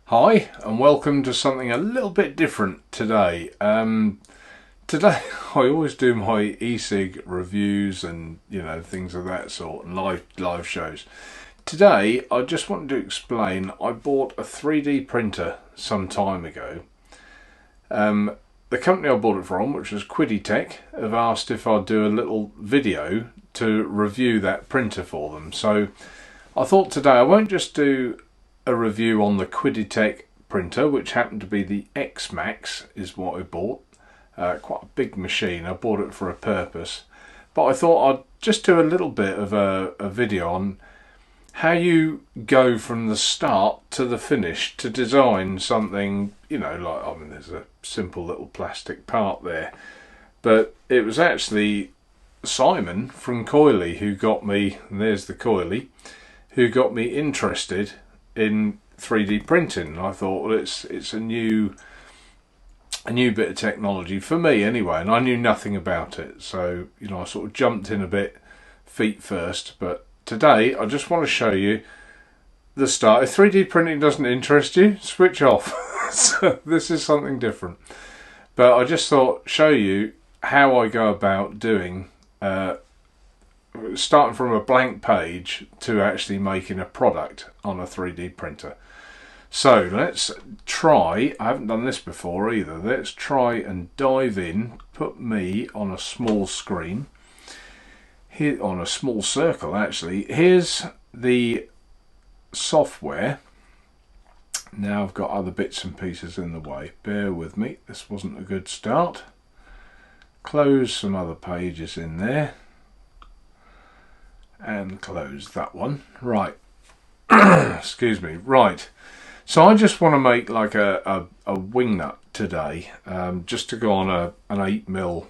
Hi and welcome to something a little bit different today. Today I always do my Ecig reviews and things of that sort and live shows. Today I just wanted to explain I bought a 3D printer some time ago. The company I bought it from, which was Qidi, have asked if I'd do a little video to review that printer for them. So I thought today I won't just do a review on the Qidi printer, which happened to be the X-Max is what I bought. Quite a big machine. I bought it for a purpose, but I thought I'd just do a little bit of a video on how you go from the start to the finish to design something, there's a simple little plastic part there, but it was actually Simon from Coily who got me, and there's the Coily, who got me interested in 3D printing. I thought, well, it's a new bit of technology for me anyway, and I knew nothing about it, so I sort of jumped in a bit feet first. But today I just want to show you the start. If 3D printing doesn't interest you, switch off. So this is something different, but I just thought show you how I go about doing starting from a blank page to actually making a product on a 3D printer. So let's try, I haven't done this before either, let's try and dive in, put me on a small screen, here on a small circle actually. Here's the software. Now I've got other bits and pieces in the way, bear with me, this wasn't a good start. Close some other pages in there. And close that one. Right. Excuse me. Right. So I just want to make like a wingnut today, just to go on an 8mm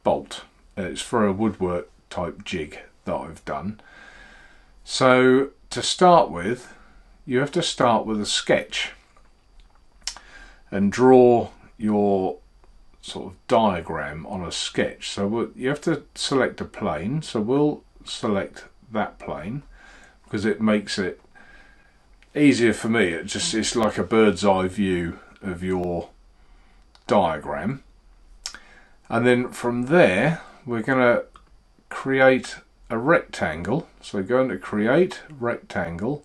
bolt. It's for a woodwork type jig that I've done. So to start with, you have to start with a sketch and draw your sort of diagram on a sketch. So you have to select a plane. So we'll select that plane because it makes it easier for me. It's like a bird's eye view of your diagram, and then from there we're going to create a rectangle. So go into create rectangle.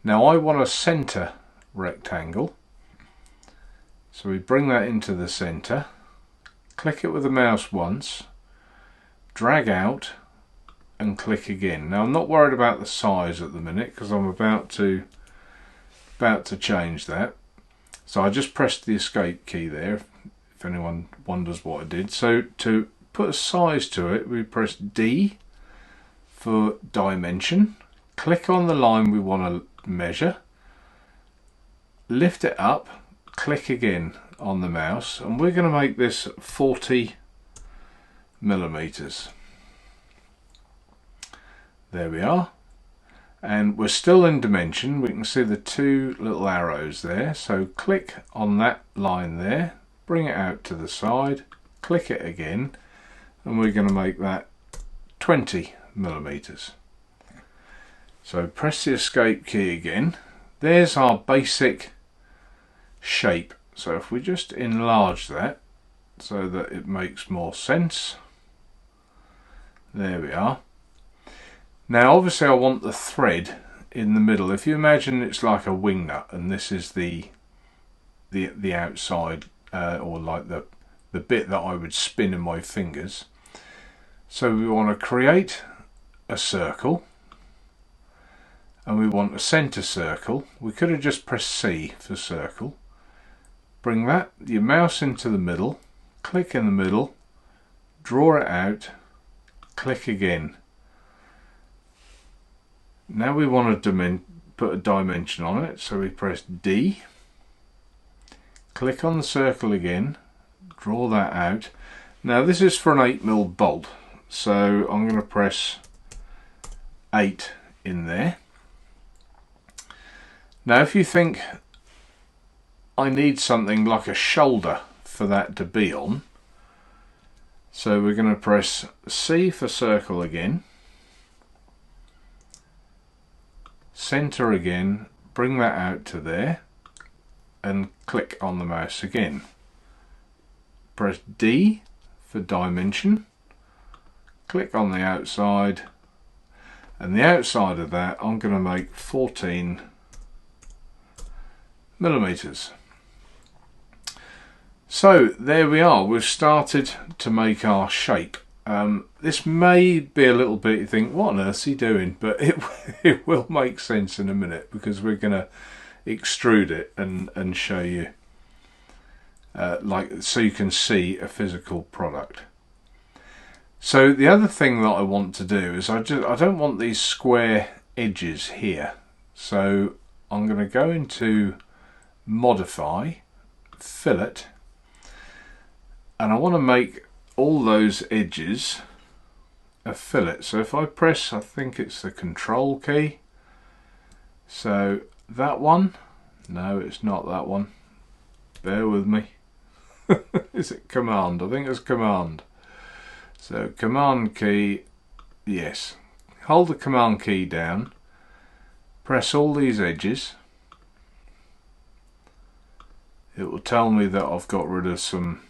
Now I want a center rectangle, so we bring that into the center, click it with the mouse once, drag out and click again. Now I'm not worried about the size at the minute because I'm about to change that. So I just pressed the escape key there if anyone wonders what I did. So to put a size to it, we press D for dimension, click on the line we want to measure, lift it up, click again on the mouse, and we're going to make this 40 millimeters. There we are, and we're still in dimension. We can see the two little arrows there, so click on that line there, bring it out to the side, click it again, and we're going to make that 20 millimeters. So press the escape key again. There's our basic shape. So if we just enlarge that so that it makes more sense, there we are. Now obviously I want the thread in the middle. If you imagine it's like a wingnut and this is the outside or like the bit that I would spin in my fingers. So we want to create a circle and we want a center circle. We could have just pressed C for circle. Bring your mouse into the middle, click in the middle, draw it out, click again. Now we want to put a dimension on it, so we press D, click on the circle again, draw that out. Now this is for an 8mm bolt, so I'm going to press 8 in there. Now if you think I need something like a shoulder for that to be on, so we're going to press C for circle again, center again, bring that out to there, and click on the mouse again. Press D for dimension, click on the outside, and the outside of that I'm going to make 14 millimeters. So there we are, we've started to make our shape. This may be a little bit, you think, what on earth is he doing? But it will make sense in a minute, because we're going to extrude it and show you, so you can see a physical product. So the other thing that I want to do is I don't want these square edges here. So I'm going to go into Modify, Fillet, and I want to make all those edges a fillet. So if I press, I think it's the Control key. So that one, no, it's not that one. Bear with me. Is it Command? I think it's Command. So Command key, yes. Hold the Command key down. Press all these edges. It will tell me that I've got rid of some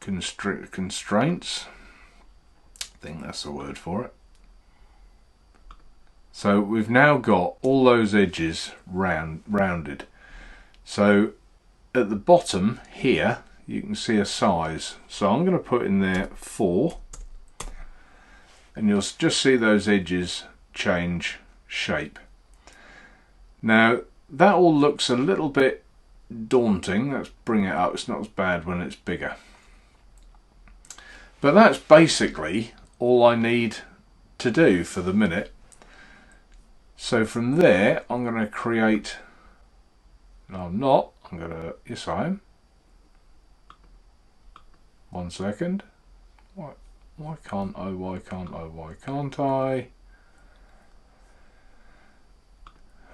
constraints. I think that's the word for it. So we've now got all those edges rounded. So at the bottom here you can see a size. So I'm going to put in there 4, and you'll just see those edges change shape. Now that all looks a little bit daunting. Let's bring it up. It's not as bad when it's bigger. But that's basically all I need to do for the minute. So from there I'm going to create, no I'm not, I'm going to, yes I am. 1 second. Why can't I, why can't I?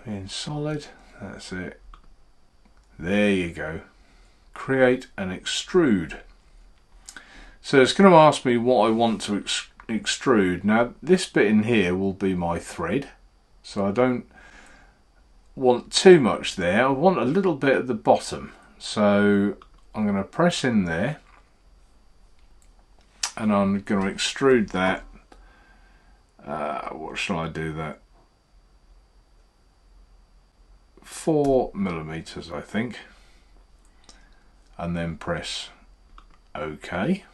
In solid, that's it. There you go. Create and extrude. So it's going to ask me what I want to extrude. Now this bit in here will be my thread, so I don't want too much there. I want a little bit at the bottom, so I'm going to press in there and I'm going to extrude that. What shall I do that? 4 millimeters I think, and then press OK.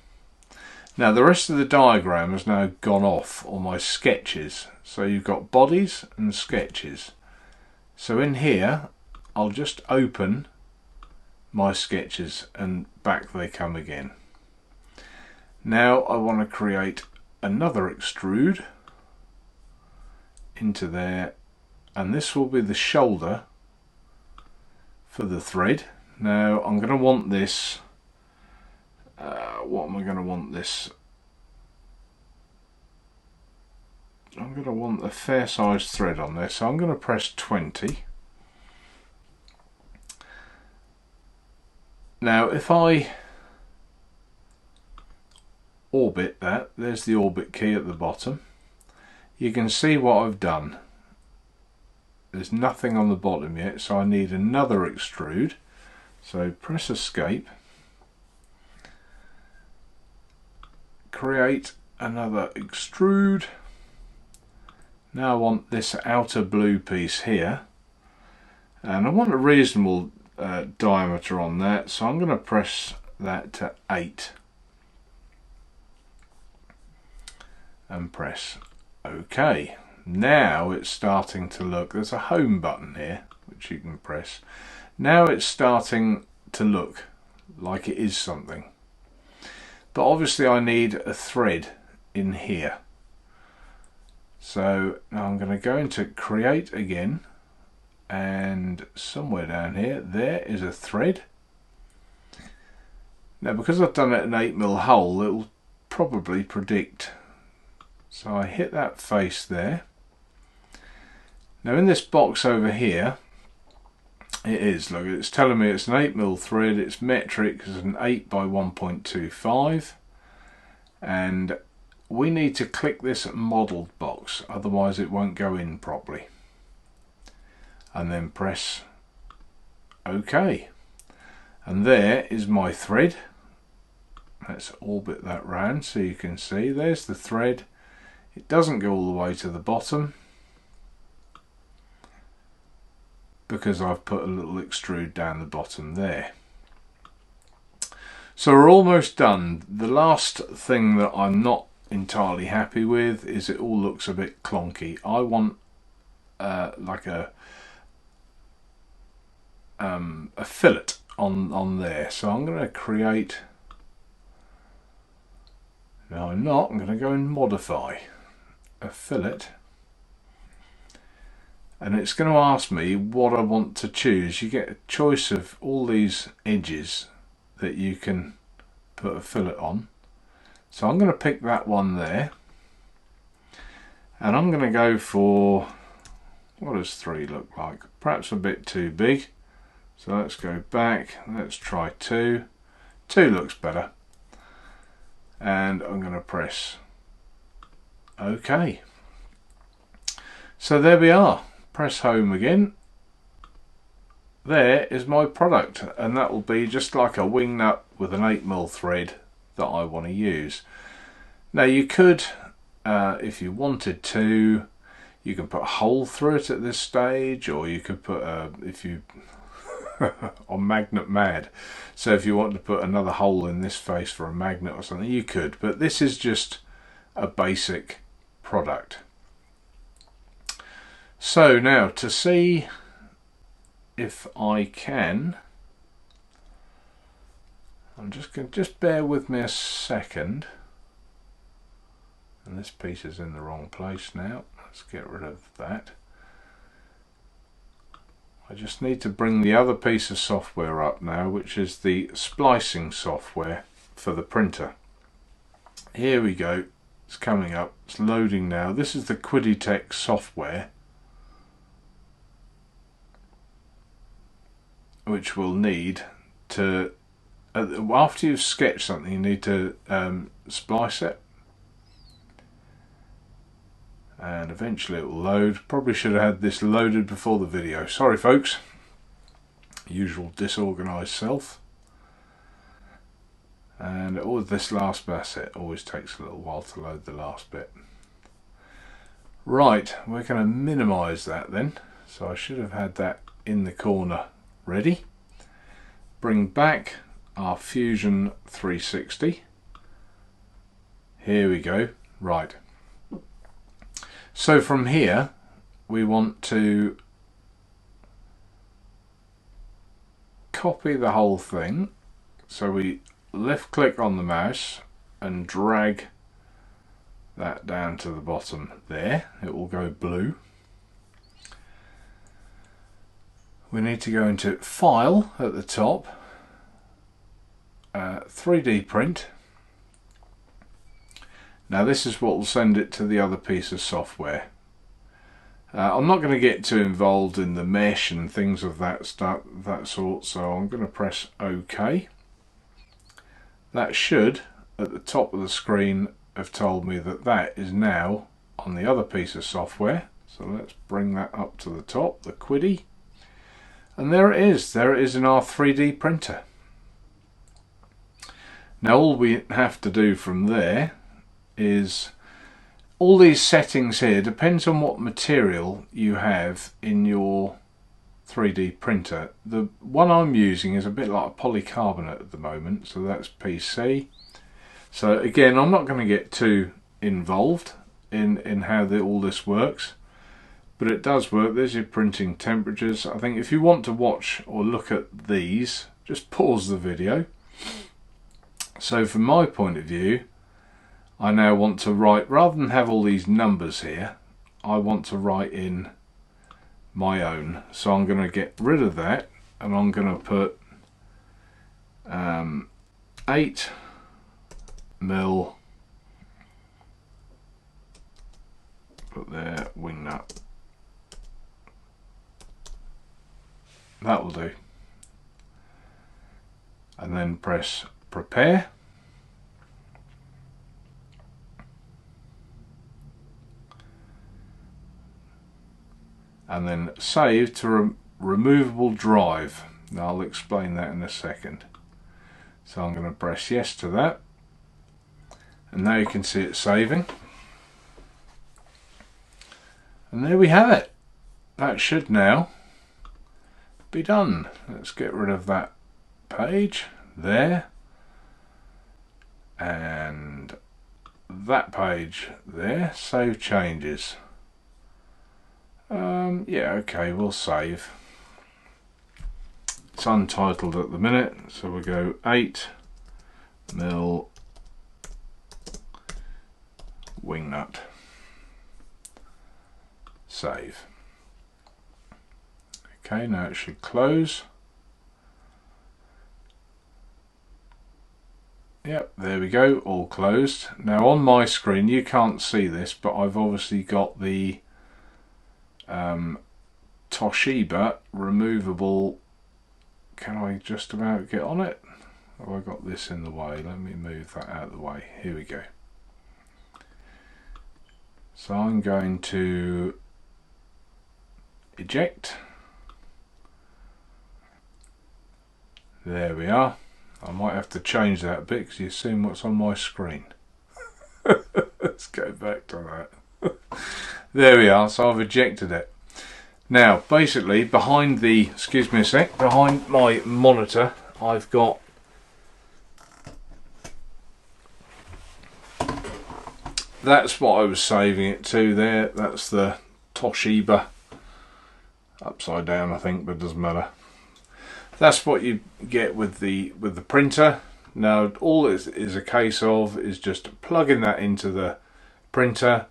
Now the rest of the diagram has now gone off on my sketches. So you've got bodies and sketches. So in here I'll just open my sketches and back they come again. Now I want to create another extrude into there, and this will be the shoulder for the thread. Now I'm going to want this, what am I going to want this? I'm going to want a fair sized thread on this, so I'm going to press 20. Now if I orbit that, there's the orbit key at the bottom, you can see what I've done. There's nothing on the bottom yet, so I need another extrude. So press escape, create another extrude. Now I want this outer blue piece here, and I want a reasonable diameter on that, so I'm going to press that to 8 and press OK. Now it's starting to look, there's a home button here which you can press. Now it's starting to look like it is something, but obviously I need a thread in here. So now I'm going to go into create again, and somewhere down here there is a thread. Now because I've done it an 8mm hole, it will probably predict. So I hit that face there. Now in this box over here, it is, look, it's telling me it's an 8mm thread, it's metric, it's an 8 by 1.25, and we need to click this modelled box, otherwise it won't go in properly. And then press OK. And there is my thread. Let's orbit that round so you can see. There's the thread. It doesn't go all the way to the bottom because I've put a little extrude down the bottom there. So we're almost done. The last thing that I'm not entirely happy with is it all looks a bit clunky. I want like a fillet on there. So I'm going to create... No, I'm not. I'm going to go and modify a fillet. And it's going to ask me what I want to choose. You get a choice of all these edges that you can put a fillet on. So I'm going to pick that one there. And I'm going to go for, what does 3 look like? Perhaps a bit too big. So let's go back. Let's try 2. 2 looks better. And I'm going to press OK. So there we are. Press home again. There is my product, and that will be just like a wing nut with an 8mm thread that I want to use. Now you could, if you wanted to, you can put a hole through it at this stage, or you could put if you on Magnet Mad, so if you want to put another hole in this face for a magnet or something, you could, but this is just a basic product. So now to see if I can, I'm just going to just bear with me a second, and this piece is in the wrong place now. Let's get rid of that. I just need to bring the other piece of software up now, which is the splicing software for the printer. Here we go. It's coming up. It's loading now. This is the Qidi software, which we'll need to, after you've sketched something, you need to splice it. And eventually it will load. Probably should have had this loaded before the video. Sorry folks. Usual disorganised self. And all this last bit, it always takes a little while to load the last bit. Right, we're going to minimise that then. So I should have had that in the corner ready. Bring back our Fusion 360. Here we go. Right. So from here we want to copy the whole thing. So we left click on the mouse and drag that down to the bottom there. It will go blue. We need to go into File at the top, 3D print. Now this is what will send it to the other piece of software. I'm not going to get too involved in the mesh and things of that sort, so I'm going to press OK. That should, at the top of the screen, have told me that that is now on the other piece of software. So let's bring that up to the top, the Qidi. And there it is. There it is in our 3D printer. Now all we have to do from there is, all these settings here depends on what material you have in your 3D printer. The one I'm using is a bit like a polycarbonate at the moment, so that's PC. So again, I'm not going to get too involved in how all this works, but it does work. There's your printing temperatures. I think if you want to watch or look at these, just pause the video. So from my point of view, I now want to write, rather than have all these numbers here, I want to write in my own. So I'm going to get rid of that, and I'm going to put 8mm, put there, wing nut. That will do. And then press prepare. And then save to removable drive. Now I'll explain that in a second. So I'm going to press yes to that, and now you can see it saving. And there we have it. That should now be done. Let's get rid of that page there, and that page there. Save changes. Yeah, okay, we'll save. It's untitled at the minute, so we'll go 8mm wingnut. Save. Okay, now it should close. Yep, there we go, all closed. Now on my screen, you can't see this, but I've obviously got the Toshiba removable. Can I just about get on it? Have I got this in the way? Let me move that out of the way. Here we go. So I'm going to eject. There we are. I might have to change that a bit because you've seen what's on my screen. Let's go back to that. There we are. So I've ejected it. Now, basically, behind the, excuse me a sec, behind my monitor, I've got that's what I was saving it to there. That's the Toshiba, upside down I think, but it doesn't matter. That's what you get with the printer. Now all it is a case of is just plugging that into the printer,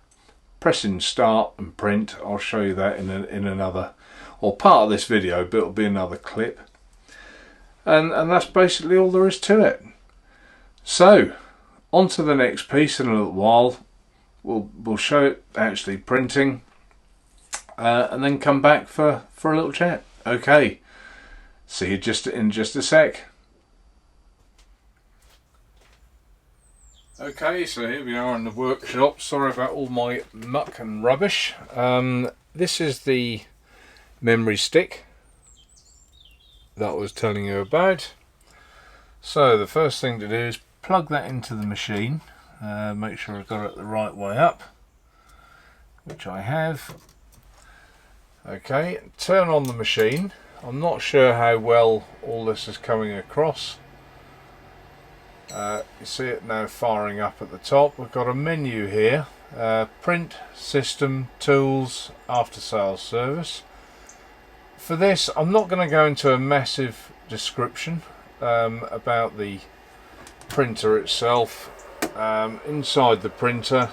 pressing start and print. I'll show you that in another, or part of this video, but it'll be another clip. And that's basically all there is to it. So on to the next piece in a little while. We'll show it actually printing, and then come back for a little chat. Okay, see you in just a sec. Okay, so here we are in the workshop. Sorry about all my muck and rubbish. This is the memory stick that I was telling you about. So the first thing to do is plug that into the machine. Make sure I've got it the right way up, which I have. Okay, turn on the machine. I'm not sure how well all this is coming across. You see it now firing up at the top. We've got a menu here, print, system, tools, after sales service. For this I'm not going to go into a massive description about the printer itself. Inside the printer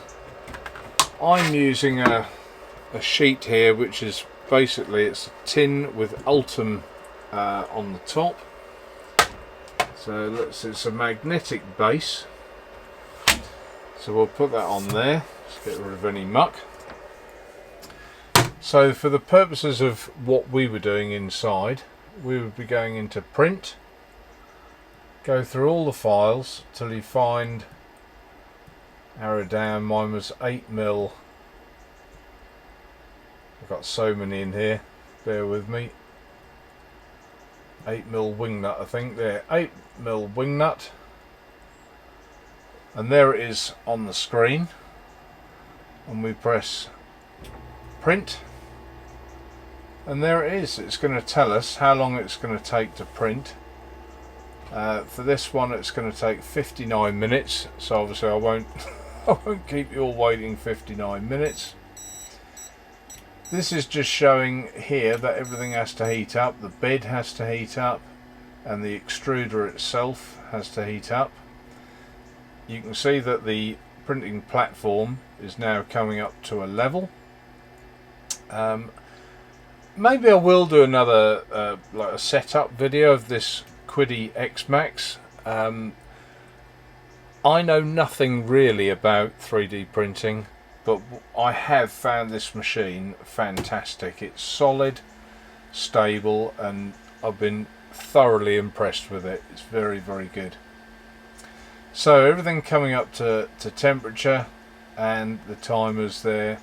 I'm using a sheet here, which is basically it's a tin with Ultim on the top. So it's a magnetic base, so we'll put that on there. Let's get rid of any muck. So for the purposes of what we were doing inside, we would be going into print, go through all the files till you find, arrow down, mine was 8mm. I've got so many in here, bear with me. 8mm wingnut, I think. There, 8mm wingnut, and there it is on the screen. And we press print, and there it is. It's going to tell us how long it's going to take to print. For this one it's going to take 59 minutes, so obviously I won't I won't keep you all waiting 59 minutes. This is just showing here that everything has to heat up, the bed has to heat up, and the extruder itself has to heat up. You can see that the printing platform is now coming up to a level. Maybe I will do another like a setup video of this Qidi X Max. I know nothing really about 3D printing, but I have found this machine fantastic. It's solid, stable, and I've been thoroughly impressed with it. It's very, very good. So everything coming up to temperature, and the timer's there,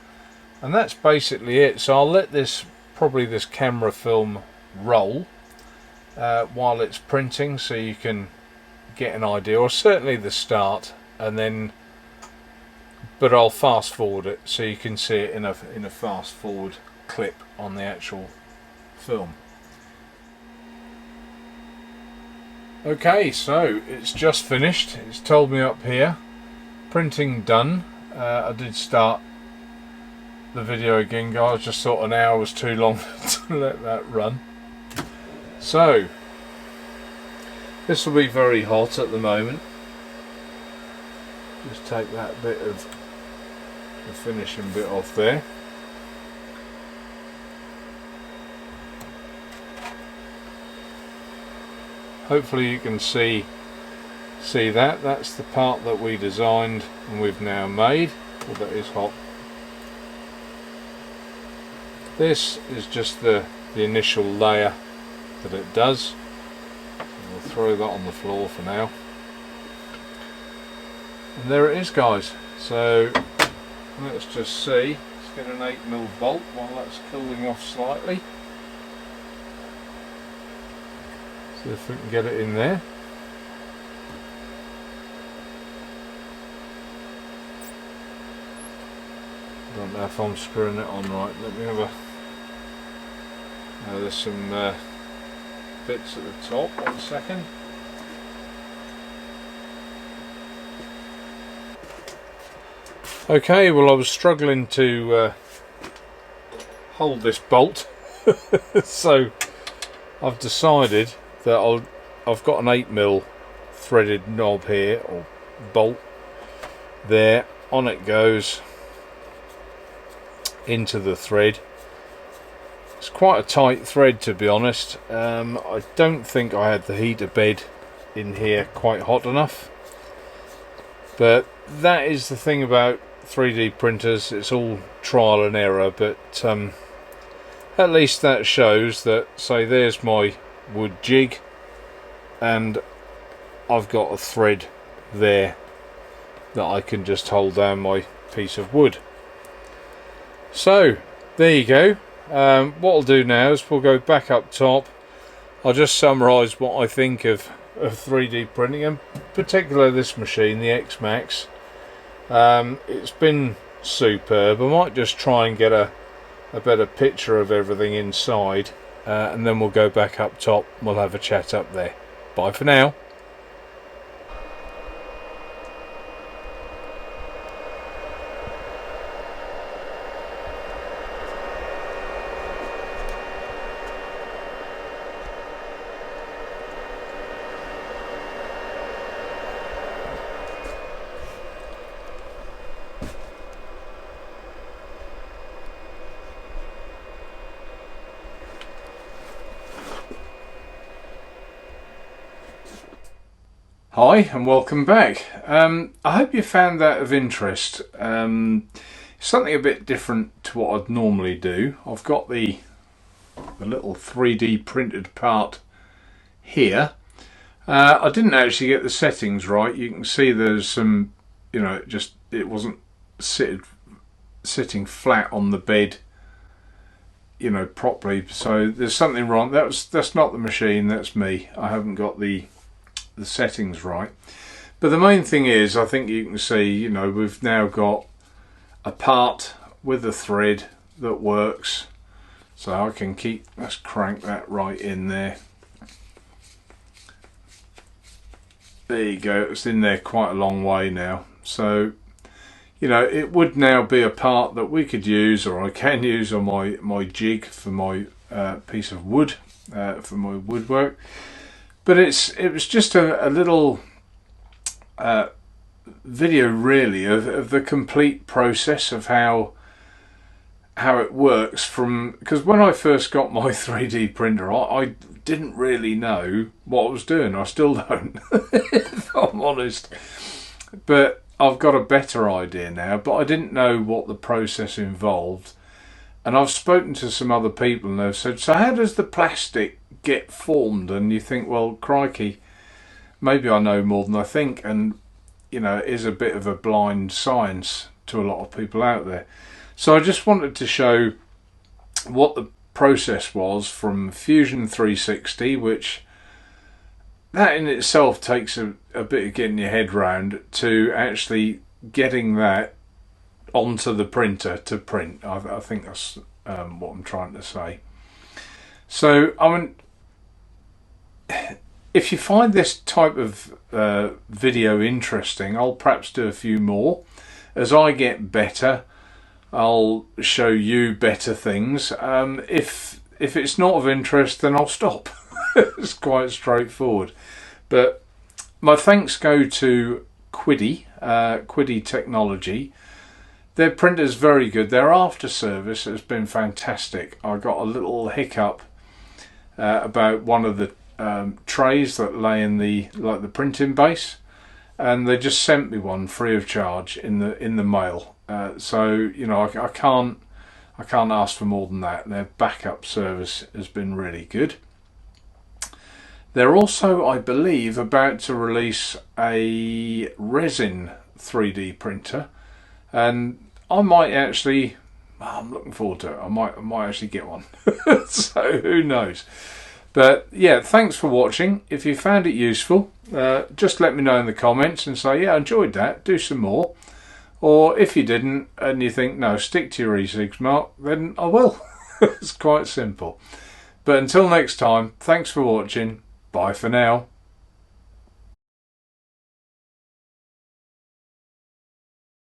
and that's basically it. So I'll let this camera film roll, while it's printing, so you can get an idea, or certainly the start, and then, but I'll fast forward it so you can see it in a fast forward clip on the actual film. Okay, so it's just finished. It's told me up here, printing done. I did start the video again, guys. Just thought an hour was too long to let that run. So this will be very hot at the moment. Just take that bit of the finishing bit off there. Hopefully you can see that. That's the part that we designed and we've now made. Well, that is hot. This is just the initial layer that it does. We'll throw that on the floor for now. And there it is, guys. So let's just see. Let's get an 8mm bolt while that's cooling off slightly. See if we can get it in there. Don't know if I'm screwing it on right. Let me have a... there's some bits at the top. 1 second. Okay, well I was struggling to hold this bolt, so I've decided that I've got an 8mm threaded knob here, or bolt there. On it goes into the thread. It's quite a tight thread, to be honest. I don't think I had the heater bed in here quite hot enough, but that is the thing about 3D printers. It's all trial and error, but at least that shows that, say, there's my wood jig and I've got a thread there that I can just hold down my piece of wood. So there you go. What I'll do now is we'll go back up top. I'll just summarise what I think of 3D printing, and particularly this machine, the X Max. It's been superb. I might just try and get a better picture of everything inside, and then we'll go back up top and we'll have a chat up there. Bye for now. Hi and welcome back. I hope you found that of interest. Something a bit different to what I'd normally do. I've got the little 3D printed part here. I didn't actually get the settings right. You can see there's some, it wasn't sitting flat on the bed, properly. So there's something wrong. That's not the machine, that's me. I haven't got the settings right. But the main thing is, I think you can see, we've now got a part with a thread that works. So I can let's crank that right in there. There you go, it's in there quite a long way now. So, it would now be a part that we could use, or I can use on my jig for my piece of wood, for my woodwork. But it was just a little video, really, of the complete process of how it works. Because when I first got my 3D printer, I didn't really know what I was doing. I still don't, if I'm honest. But I've got a better idea now. But I didn't know what the process involved. And I've spoken to some other people and they've said, so how does the plastic get formed? And you think, well, crikey, maybe I know more than I think. And, it is a bit of a blind science to a lot of people out there. So I just wanted to show what process was from Fusion 360, which that in itself takes a bit of getting your head round, to actually getting that onto the printer to print. I think that's what I'm trying to say. So, I mean, if you find this type of video interesting, I'll perhaps do a few more. As I get better, I'll show you better things. If it's not of interest, then I'll stop. It's quite straightforward. But my thanks go to Qidi, Qidi Technology. Their printer's very good. Their after service has been fantastic. I got a little hiccup about one of the trays that lay in the printing base, and they just sent me one free of charge in the mail. So you know, I can't ask for more than that. Their backup service has been really good. They're also, I believe, about to release a resin 3D printer, and I might actually, I'm looking forward to it. I might actually get one. So who knows? But yeah, thanks for watching. If you found it useful, just let me know in the comments and say, yeah, I enjoyed that, do some more. Or if you didn't and you think, no, stick to your Ecigs, Mark, then I will. It's quite simple. But until next time, thanks for watching. Bye for now.